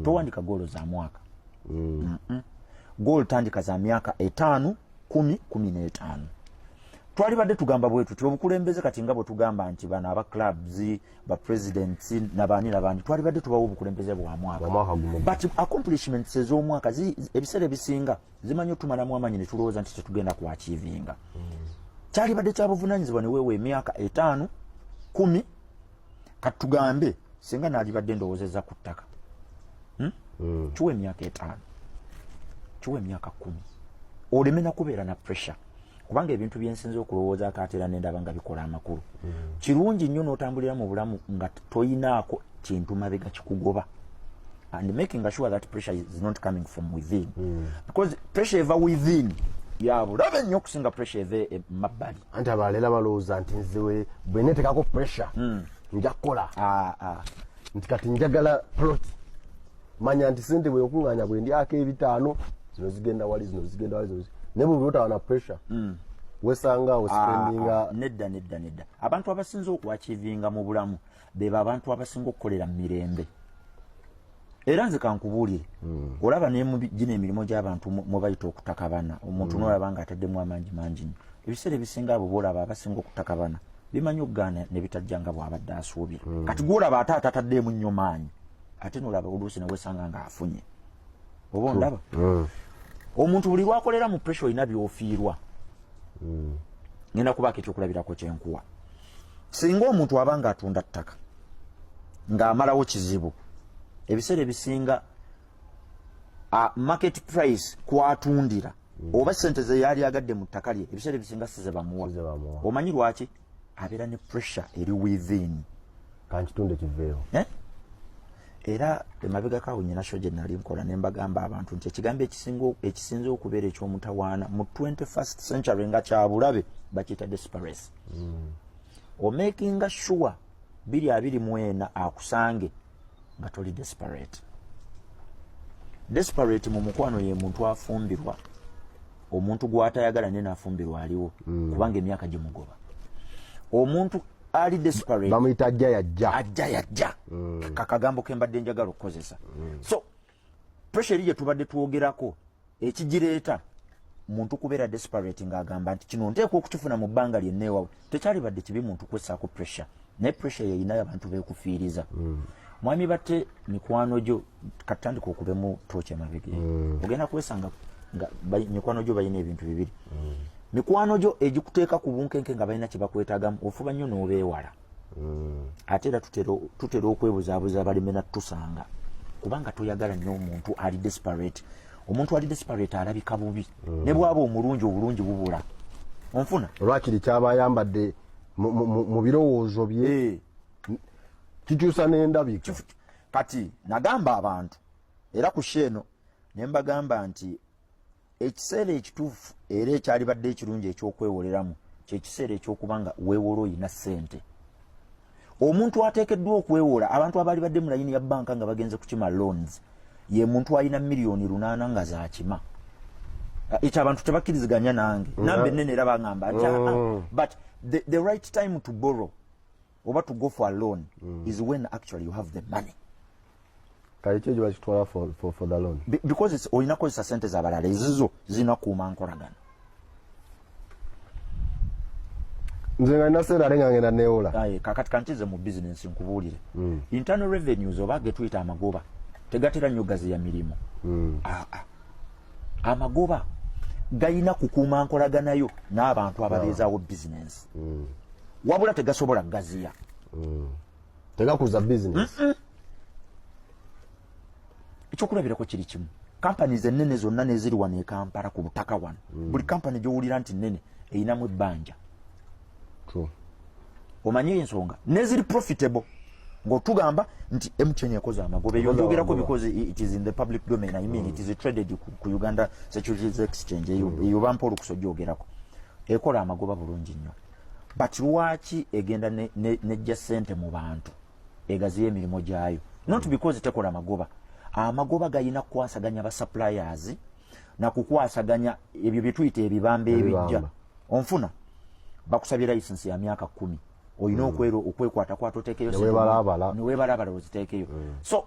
towandika goolo za mwaka. Goal tandika za myaka 5, 10, 15. Twalibadde tugamba bwetu obukulembeze kati nga bwe tugamba nti bana aba clubs ba presidents nabandi twalibadde tubawo obukulembeze bwa mwaka. But accomplishments ez'omwaka ebiseera ebisinga zimanyi otumalamu amanyi ne tulowooza nti tetugenda ku achievinga. Kyalibadde kya buvunaanyizibwa ne weewa emyaka 5, 10 kati tugambe singa naalibadde ndowoozezza ku ttaka. Kiwa emyaka 5, kiwa emyaka 10 oleme na kubeera na pressure. Kubanga ebintu byensinze okulowooza akaatera n'endaba nga bikola amakulu. Kirungi nnyo n'otambulira mu bulamu nga toyinaako kintu mabega kikugoba. And making sure that pressure is not coming from within. Because pressure eva within yabulabe nnyo okusinga pressure eve mabbali. Anti abalala balowooza nti nziwe bwe neetekako pressure nja kukola. Nti kati njagala plot. Manya nti sente bwe okuŋŋaanya bwe ndyako 5 zino zigenda wali zino zigenda wali. Nebo byota na pressure. Wesanga spendinga nedda. Abantu abasinze okuachievinga mu bulamu beba abantu abasinga okukolera mirembe. Era nze kankubuulire. Olaba ne mu gine emirimu gy'abantu mu bayita okutakabana. Omuntu n'olaba ataddemu amangi mangi. Ebiseera ebisinga abo boolaba abasinga okutakabana. Bimanyi okugaana ne bitajjanga bw'abadde asuubira. Kati gwolaba ataddemu nnyo maanyi. Ate n'olaba oluusi ne wesanga ng'afunye. Oba ondaba? Omuntu buli lwakolera mu pressure ina byofiirwa. Ngenda kubaako ekyokulabirako kyenkuwa. Singa omuntu abanga atunda ttaka ng'amalawo kizibu, ebiseera ebisinga market price kwatundira oba sente ze yali agadde mu ttaka lye ebiseera ebisinga size bamuwa. Omanyi lwaki? Abeera ne pressure eri within. Kankitunde kiveewo. Era emabega kawo nyina sho gye nali nkola ne mbagamba abantu nti ekigambo ekisinze okubeera eky'omutawaana mu 21st century nga kyabulabe bakiyita desperate. Making sure 2024 akusange nga toli desperate. Desperate mu mukwano ye muntu afumbirwa, omuntu gw'atayagala ne naafumbirwa aliwo kubanga emyaka gimugoba. Omuntu ali desperate bamuyita ajja kakagambo kembadde njagala okukozesa. So pressure ye tubadde tuwogerako ekigireeta muntu kubeera desperate ng'agamba nti kino nteekwa okukifuna mu bbanga lyenneewawe tekyali badde kibi muntu kwessaako pressure naye pressure yeyinayo abantu beekufiiriza. Mwami batte mikwano gyo katandika okubemu tooki emabega ogenda kwesanga nga mikwano gyo balina ebintu bibiri. Mikwano gyo egikuteeka ku bunkenke nga balina kye bakwetaagamu ofuba nnyo n'obeewala. Ate era tutera okwebuzaabuza baleme natusanga kubanga toyagala nnyo omuntu ali desperate. Omuntu ali desperate alabika bubi ne bwaba omulungi obulungi bubula. Onfuna lwakiri kyaba ayambadde mu birowoozo bye kikyusa n'endabika. Kati nagamba abantu era ku sheeno ne mbagamba nti ekiseera ekituufu era ekyalibadde ekirungi ekyokwewoleramu kyekiseera ekyokubanga weewola oyina ssente. Omuntu ateekeddwa okwewola abantu abaali badde mu layini ya banka nga bagenze kukima loans ye muntu alina miliyoni 8 nga zaakima. Ekyo abantu tebakkiriziganya nange nambe ennene era baŋŋamba nti but the right time to borrow oba to go for a loan is when actually you have the money. Kaichejo bakitwala for the loan because it's olina kozesa sente z'abalala ezizo zinakuuma nkolagana. Nze nga naseera alenga ngenda neewola. Kakati kankize mu business nkubuulire. Internal revenues oba getuyita amagoba tegatera nnyo gazi ya mirimu. Amagoba gayina kukuuma nkolaganayo n'abantu ababeezaawo business. Wabula tegasobola gaziya. Tegakuza business. Ekyokulabirako kiri kimu. Companies ennene zonna n'eziri wano e Kampala ku butaka wano. Buli company gy'owulira nti nnene eyinamu ebbanja. True. Omanyi ensonga n'eziri profitable ng'otugamba nti MTN yakoze amagoba eyo njogerako because it is in the public domain. I mean it is traded ku Uganda Securities Exchange eyo bampa olukusa ogyogerako ekola amagoba bulungi nnyo. But lwaki egenda nejja ssente mu bantu egaziya emirimu gyayo? Not because tekola amagoba. Amagoba gayina kukwasaganya ba suppliers na kukwasaganya ebyo bye tuyita ebibamba ebijja. Onfuna bakusabye license ya myaka 10 oyina okwekwata kwata oteekeyo ne weebalabala oziteekeyo. So